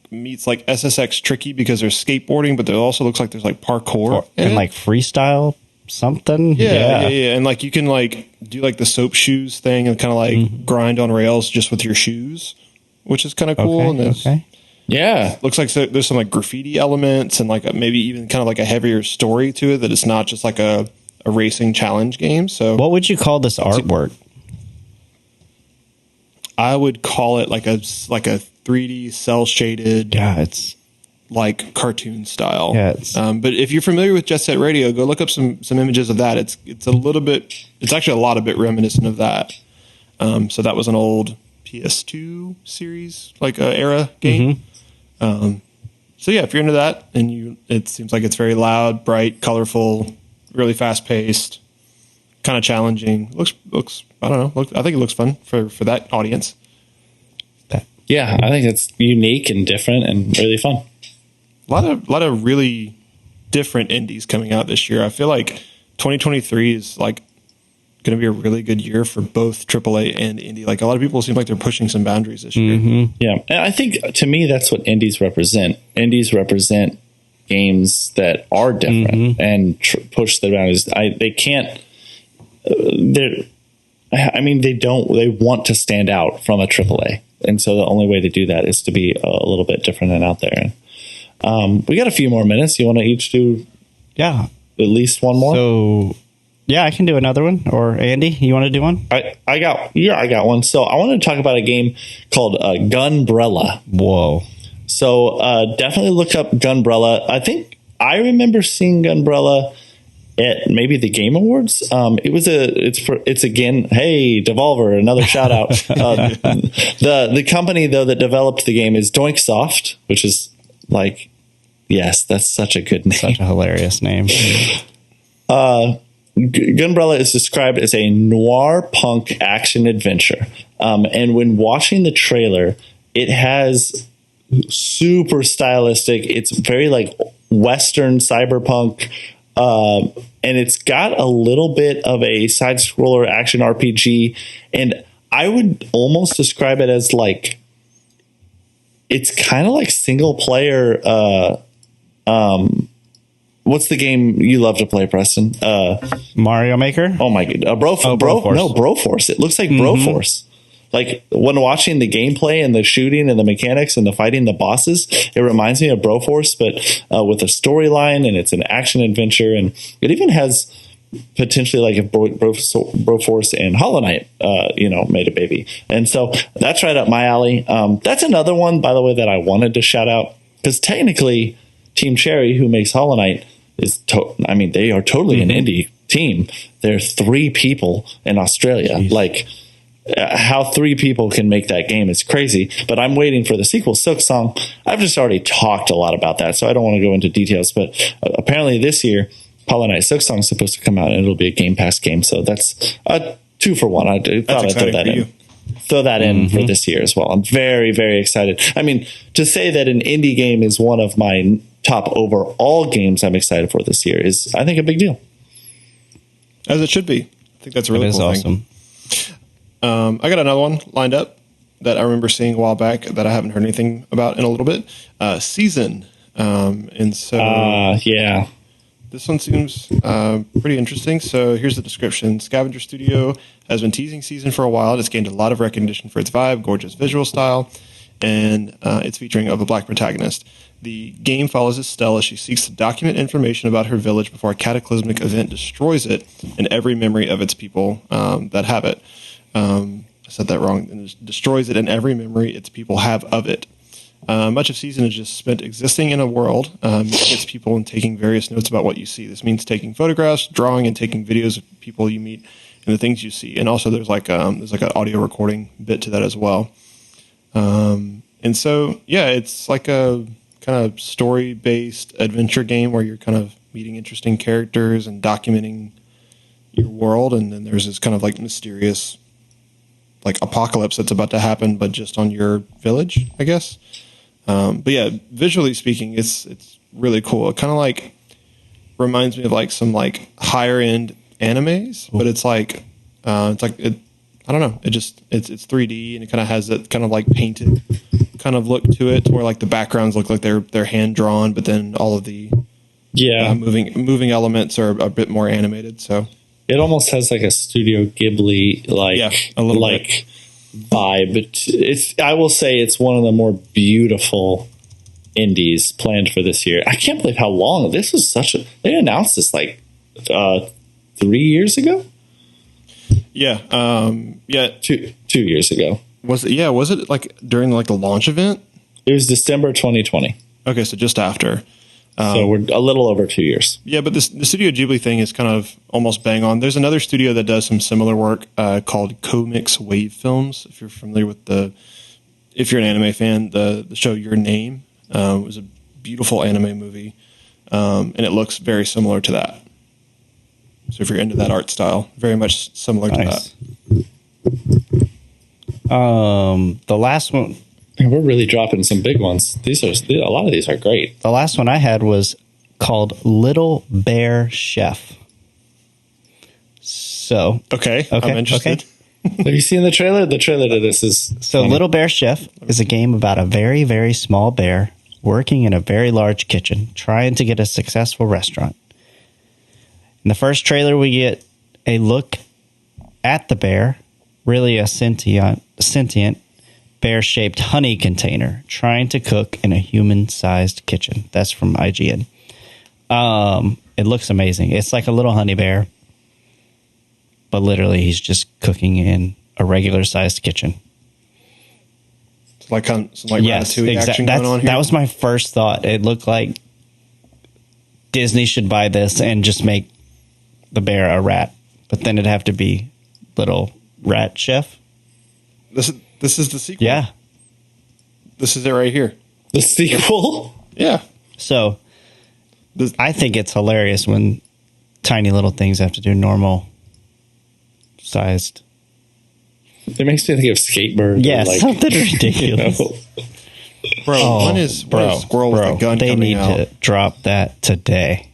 meets like SSX Tricky because there's skateboarding, but there also looks like there's like parkour and like freestyle something. Yeah. And like you can like do like the soap shoes thing and kind of like grind on rails just with your shoes, which is kind of cool. Yeah. Looks like there's some like graffiti elements and like maybe even kind of like a heavier story to it, that it's not just like a racing challenge game. So what would you call this artwork? I would call it like a 3D cell shaded. Yeah, it's like cartoon style. Yeah, but if you're familiar with Jet Set Radio, go look up some images of that. It's actually a lot of bit reminiscent of that. So that was an old PS2 series, like era game. So yeah, if you're into that, and it seems like it's very loud, bright, colorful, really fast paced, kind of challenging. Looks I don't know. I think it looks fun for that audience. Yeah, I think it's unique and different and really fun. A lot of really different indies coming out this year. I feel like 2023 is like going to be a really good year for both AAA and indie. Like, a lot of people seem like they're pushing some boundaries this year. Yeah. And I think, to me, that's what indies represent. Indies represent games that are different and push the boundaries. They can't, they want to stand out from a AAA. And so the only way to do that is to be a little bit different and out there. And we got a few more minutes. You want to each do at least one more? So, yeah, I can do another one. Or Andy, you want to do one? I got one. So I wanted to talk about a game called Gunbrella. Whoa. So definitely look up Gunbrella. I think I remember seeing Gunbrella at maybe the Game Awards. It's again, hey, Devolver, another shout out. The company though that developed the game is Doinksoft, which is like, yes, that's such a good name. Such a hilarious name. Gunbrella is described as a noir punk action adventure. And when watching the trailer, it has super stylistic. It's very like Western cyberpunk. And it's got a little bit of a side scroller action RPG. And I would almost describe it as like, it's kind of like single player. What's the game you love to play, Preston? Mario Maker? Oh my god. Broforce. Broforce. It looks like Broforce. Like when watching the gameplay and the shooting and the mechanics and the fighting the bosses, it reminds me of Broforce, but with a storyline, and it's an action adventure. And it even has potentially like if Broforce and Hollow Knight, made a baby. And so that's right up my alley. That's another one, by the way, that I wanted to shout out, because technically Team Cherry, who makes Hollow Knight, they are totally an indie team. They're 3 people in Australia. Jeez. Like, how 3 people can make that game is crazy. But I'm waiting for the sequel, Silksong. I've just already talked a lot about that, so I don't want to go into details. But apparently this year, Hollow Knight Silksong is supposed to come out, and it'll be a Game Pass game. So that's a 2 for 1. I thought I'd throw that in. Throw that in for this year as well. I'm very, very excited. I mean, to say that an indie game is one of my top overall games I'm excited for this year is, I think, a big deal. As it should be. I think that's a really cool thing. I got another one lined up that I remember seeing a while back that I haven't heard anything about in a little bit. Season. And so... yeah. This one seems pretty interesting. So here's the description. Scavenger Studio has been teasing Season for a while. It's gained a lot of recognition for its vibe, gorgeous visual style, and its featuring of a black protagonist. The game follows Estelle as she seeks to document information about her village before a cataclysmic event destroys it and every memory of its people that have it. I said that wrong. And destroys it and every memory its people have of it. Much of Season is just spent existing in a world, its people, and taking various notes about what you see. This means taking photographs, drawing, and taking videos of people you meet and the things you see. And also there's like an audio recording bit to that as well. And so, yeah, it's like a kind of story-based adventure game where you're kind of meeting interesting characters and documenting your world. And then there's this kind of like mysterious like apocalypse that's about to happen, but just on your village, I guess. But yeah, visually speaking, it's really cool. It kind of like reminds me of like some like higher end animes, but it's like I don't know. It's 3D and it kind of has that kind of like painted kind of look to it, where like the backgrounds look like they're hand drawn, but then all of the moving elements are a bit more animated. So it almost has like a Studio Ghibli a little like vibe. I will say it's one of the more beautiful indies planned for this year. I can't believe how long this was. They announced this like 3 years ago. Yeah. 2 years ago. Was it? Yeah. Was it like during like the launch event? It was December 2020. Okay, so just after. So we're a little over 2 years. Yeah, but the Studio Ghibli thing is kind of almost bang on. There's another studio that does some similar work called Comics Wave Films. If you're familiar with if you're an anime fan, the show Your Name was a beautiful anime movie, and it looks very similar to that. So if you're into that art style, very much similar to that. The last one. We're really dropping some big ones. A lot of these are great. The last one I had was called Little Bear Chef. So Okay. I'm interested. Have you seen the trailer? The trailer to this is So funny. Little Bear Chef is a game about a very, very small bear working in a very large kitchen, trying to get a successful restaurant. In the first trailer, we get a look at the bear, really a sentient bear-shaped honey container trying to cook in a human-sized kitchen. That's from IGN. It looks amazing. It's like a little honey bear, but literally he's just cooking in a regular-sized kitchen. Some Ratatouille action going on here. That was my first thought. It looked like Disney should buy this and just make the bear a rat, but then it'd have to be Little Rat Chef. This is the sequel. Yeah. This is it right here. the sequel. Yeah. So I think it's hilarious when tiny little things have to do normal sized. It makes me think of Skatebird. Yeah, like, something ridiculous. Bro, when is Squirrel with a gun they coming need out? to drop that today.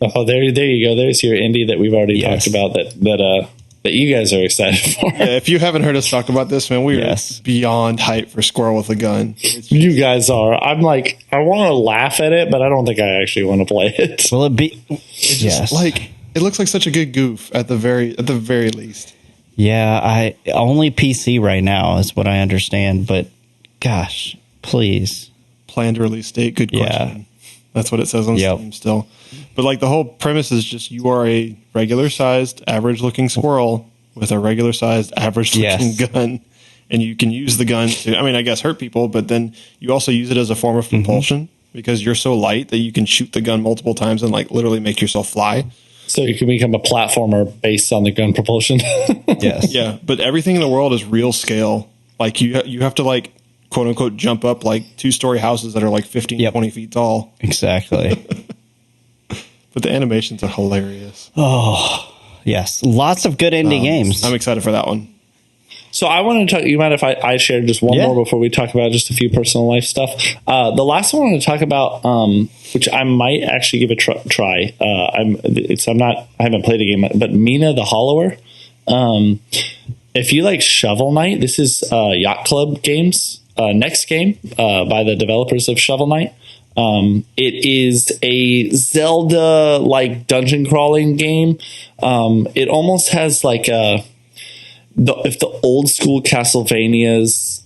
Oh, there you go. There's your indie that we've already Yes. talked about that you guys are excited for. Yeah, if you haven't heard us talk about this, man, we Yes. are beyond hype for Squirrel with a gun. You guys are. I'm like, I want to laugh at it, but I don't think I actually want to play it. Will it be? Yes. Like, it looks like such a good goof at the very least. Yeah, I only PC right now is what I understand, but gosh, please. Planned release date, good Yeah. question. That's what it says on Yep. Steam still. But like the whole premise is just you are a regular sized, average looking squirrel with a regular sized, average looking Yes. gun. And you can use the gun to, I mean, I guess hurt people, but then you also use it as a form of propulsion because you're so light that you can shoot the gun multiple times and like literally make yourself fly. So you can become a platformer based on the gun propulsion. Yes. Yeah, but everything in the world is real scale. Like you have to like quote unquote jump up like 2-story houses that are like 15, Yep. 20 feet tall. Exactly. But the animations are hilarious. Yes. Lots of good indie games. I'm excited for that one. So I want to talk. You mind if I share just one Yeah. more before we talk about just a few personal life stuff? The last one I want to talk about, which I might actually give a try. I haven't played the game, but Mina the Hollower. If you like Shovel Knight, this is Yacht Club Games next game by the developers of Shovel Knight. It is a Zelda like dungeon crawling game. It almost has like if the old school Castlevanias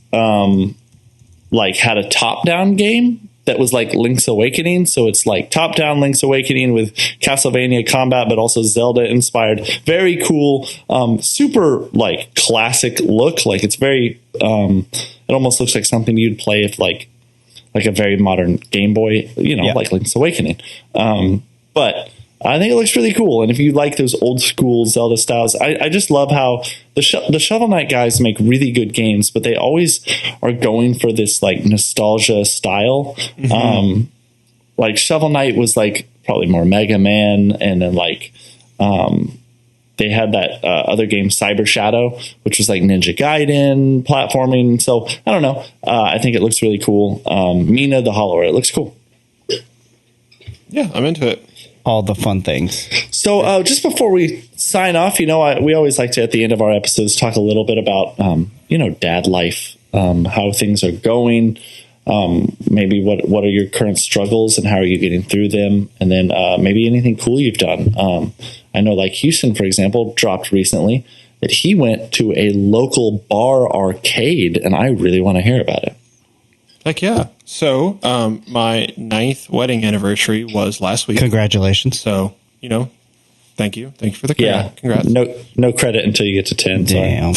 like had a top down game that was like Link's Awakening, so it's like top down Link's Awakening with Castlevania combat, but also Zelda inspired. Very cool, super like classic look. Like it's very, it almost looks like something you'd play if like a very modern Game Boy, like Link's Awakening. But I think it looks really cool. And if you like those old school Zelda styles, I just love how the Shovel Knight guys make really good games, but they always are going for this like nostalgia style. Like Shovel Knight was like probably more Mega Man, and then like they had that other game Cyber Shadow, which was like Ninja Gaiden platforming. So I don't know. I think it looks really cool. Mina the Hollower, it looks cool. Yeah, I'm into it. All the fun things. So just before we sign off, we always like to, at the end of our episodes, talk a little bit about, dad life, how things are going, maybe what are your current struggles and how are you getting through them? And then maybe anything cool you've done. I know like Houston, for example, dropped recently that he went to a local bar arcade, and I really want to hear about it. Heck yeah. So my 9th wedding anniversary was last week. Congratulations. So, thank you. Thank you for the credit. Yeah. Congrats. No credit until you get to 10. Sorry. Damn.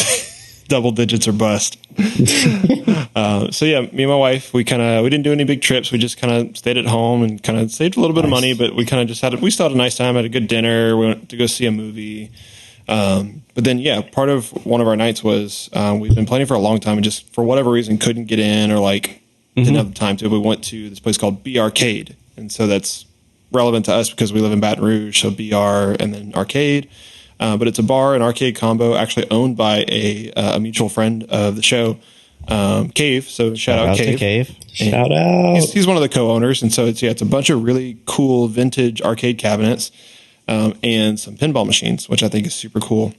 Double digits or bust. So yeah, me and my wife, we didn't do any big trips. We just kind of stayed at home and kind of saved a little bit of money, but we kind of just we still had a nice time, had a good dinner. We went to go see a movie. But then, yeah, part of one of our nights was we've been planning for a long time and just for whatever reason couldn't get in or like didn't have the time to. We went to this place called B Arcade, and so that's relevant to us because we live in Baton Rouge, so BR and then arcade. But it's a bar and arcade combo, actually owned by a mutual friend of the show, Cave. So shout out to Cave. Cave. Shout out. He's one of the co-owners, and so it's a bunch of really cool vintage arcade cabinets. and some pinball machines, which I think is super cool.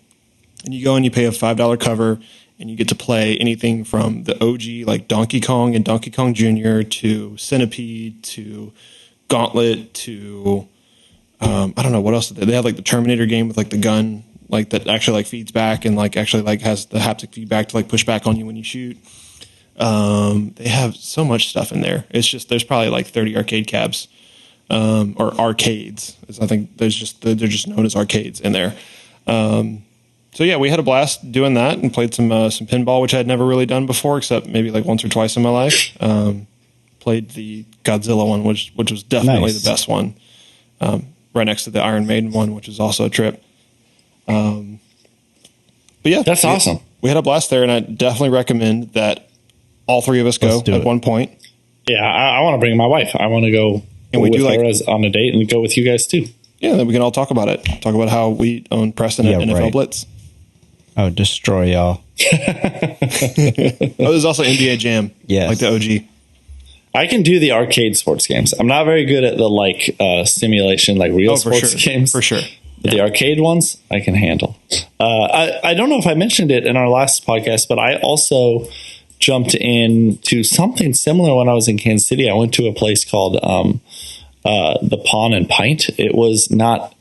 And you go and you pay a $5 cover, and you get to play anything from the OG, like Donkey Kong and Donkey Kong Jr., to Centipede, to Gauntlet, to I don't know what else. They have like the Terminator game with like the gun, like that actually like feeds back and like actually like has the haptic feedback to like push back on you when you shoot. They have so much stuff in there. It's just there's probably like 30 arcade cabs, or arcades. I think they're just known as arcades in there. So yeah, we had a blast doing that and played some pinball, which I had never really done before, except maybe like once or twice in my life. Played the Godzilla one, which was definitely the best one, right next to the Iron Maiden one, which is also a trip. But yeah, that's awesome. We had a blast there, and I definitely recommend that all three of us go at one point. Yeah, I want to bring my wife. I want to go and we with do her like as on a date and go with you guys too. Yeah, then we can all talk about it. Talk about how we own Preston at NFL Blitz. Oh, destroy y'all. There's also NBA Jam. Yes. Like the OG. I can do the arcade sports games. I'm not very good at the simulation, like real sports games. For sure. But the arcade ones, I can handle. I don't know if I mentioned it in our last podcast, but I also jumped into something similar when I was in Kansas City. I went to a place called the Pawn and Pint. It was not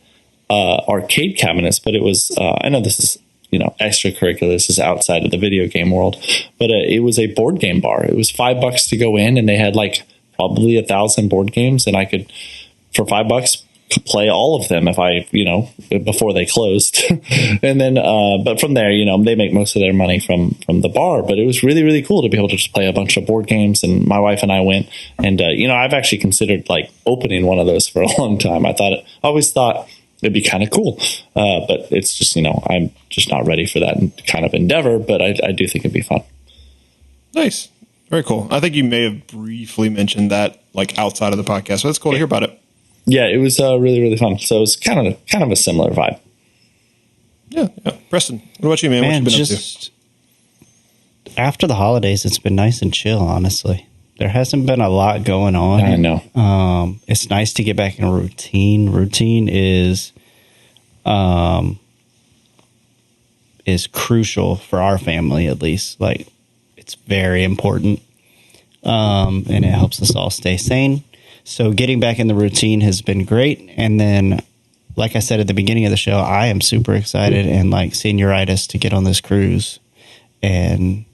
arcade cabinets, but it was, I know this is, extracurricular. This is outside of the video game world, but it was a board game bar. It was $5 to go in, and they had like probably 1,000 board games, and I could, for $5, play all of them if I, before they closed. And then, but from there, they make most of their money from the bar, but it was really, really cool to be able to just play a bunch of board games. And my wife and I went, and, I've actually considered like opening one of those for a long time. I always thought it'd be kind of cool. But it's just, I'm just not ready for that kind of endeavor, but I do think it'd be fun. Nice. Very cool. I think you may have briefly mentioned that like outside of the podcast, but it's cool to hear about it. Yeah, it was really, really fun. So it's kind of a similar vibe. Yeah. Preston, what about you, man? What you been just up to? After the holidays, it's been nice and chill, honestly. There hasn't been a lot going on. I know. It's nice to get back in a routine. Routine is crucial for our family, at least. Like, it's very important. And it helps us all stay sane. So getting back in the routine has been great. And then, like I said at the beginning of the show, I am super excited and like senioritis to get on this cruise and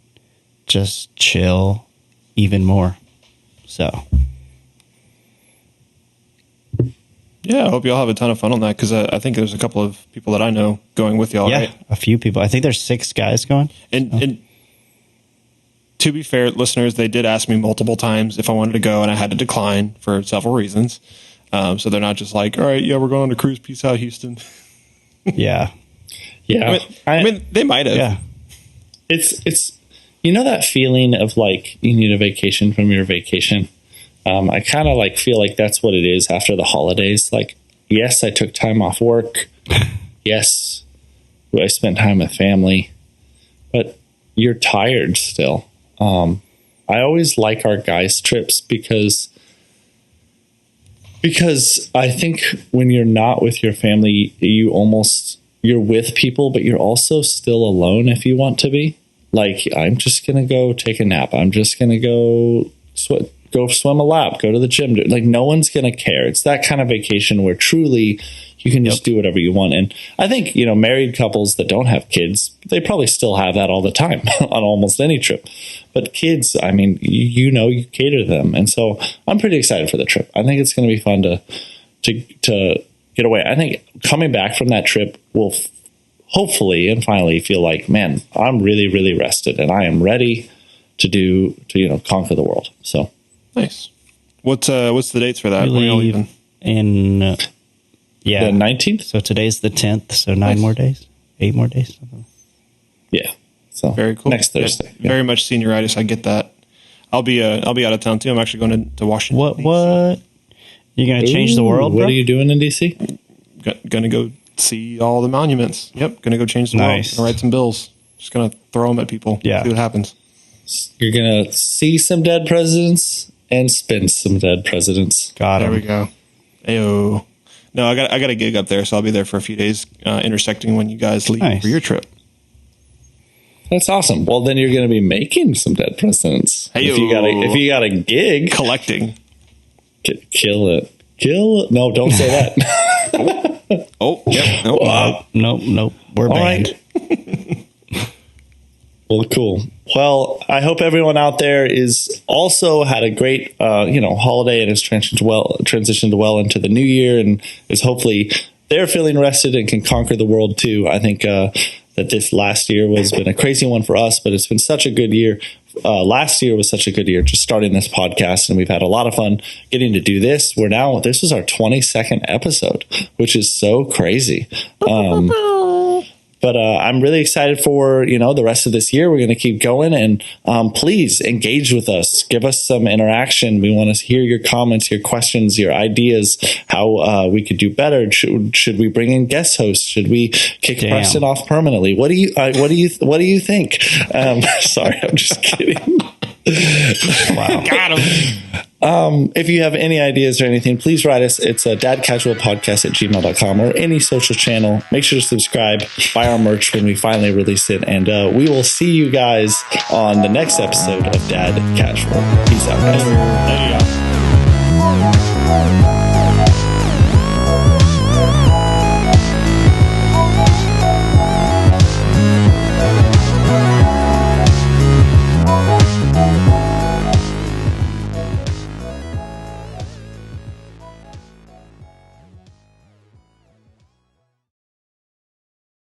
just chill even more. So. Yeah, I hope y'all have a ton of fun on that, because I think there's a couple of people that I know going with y'all, right? A few people. I think there's 6 guys going. And to be fair, listeners, they did ask me multiple times if I wanted to go, and I had to decline for several reasons. So they're not just like, all right, yeah, we're going on a cruise. Peace out, Houston. Yeah. Yeah. I mean, they might have. Yeah. It's that feeling of like you need a vacation from your vacation. I kind of like feel like that's what it is after the holidays. Like, yes, I took time off work. Yes, I spent time with family, but you're tired still. I always like our guys' trips because I think when you're not with your family, you're with people, but you're also still alone if you want to be. Like, I'm just going to go take a nap. I'm just going to go swim a lap, go to the gym. Like, no one's going to care. It's that kind of vacation where truly you can just do whatever you want. And I think, married couples that don't have kids, they probably still have that all the time on almost any trip. But kids, I mean, you cater to them. And so I'm pretty excited for the trip. I think it's going to be fun to get away. I think coming back from that trip will hopefully and finally feel like, man, I'm really, really rested and I am ready to conquer the world. So nice. What's the dates for that? We leave in the 19th. So today's the 10th. So 9 more days, 8 more days. Yeah. So very cool. Next Thursday. Yeah. Very much senioritis. I get that. I'll be out of town too. I'm actually going to Washington. What? You're going to change the world? What are you doing in DC? Going to go see all the monuments. Yep. Going to go change the world. Gonna write some bills. Just going to throw them at people. Yeah. See what happens. You're going to see some dead presidents and spin some dead presidents. Got it. There we go. Ayo. No, I got a gig up there, so I'll be there for a few days, intersecting when you guys leave for your trip. That's awesome. Well, then you're going to be making some Dead Presidents. Hey, if you got a gig, collecting, kill it. No, don't say that. Oh, yep. Nope. We're banned. Right. Well, cool. Well, I hope everyone out there is also had a great, holiday and has transitioned well into the new year, and is hopefully they're feeling rested and can conquer the world too. I think that this last year has been a crazy one for us, but it's been such a good year. Last year was such a good year, just starting this podcast, and we've had a lot of fun getting to do this. This is our 22nd episode, which is so crazy. But I'm really excited for, the rest of this year. We're going to keep going, and please engage with us. Give us some interaction. We want to hear your comments, your questions, your ideas, how we could do better. Should we bring in guest hosts? Should we kick Preston off permanently? What do you think? Sorry, I'm just kidding. Wow. Got him. If you have any ideas or anything, please write us. It's a dadcasualpodcast@gmail.com or any social channel. Make sure to subscribe, buy our merch when we finally release it, and we will see you guys on the next episode of Dad Casual. Peace out, guys. There you go.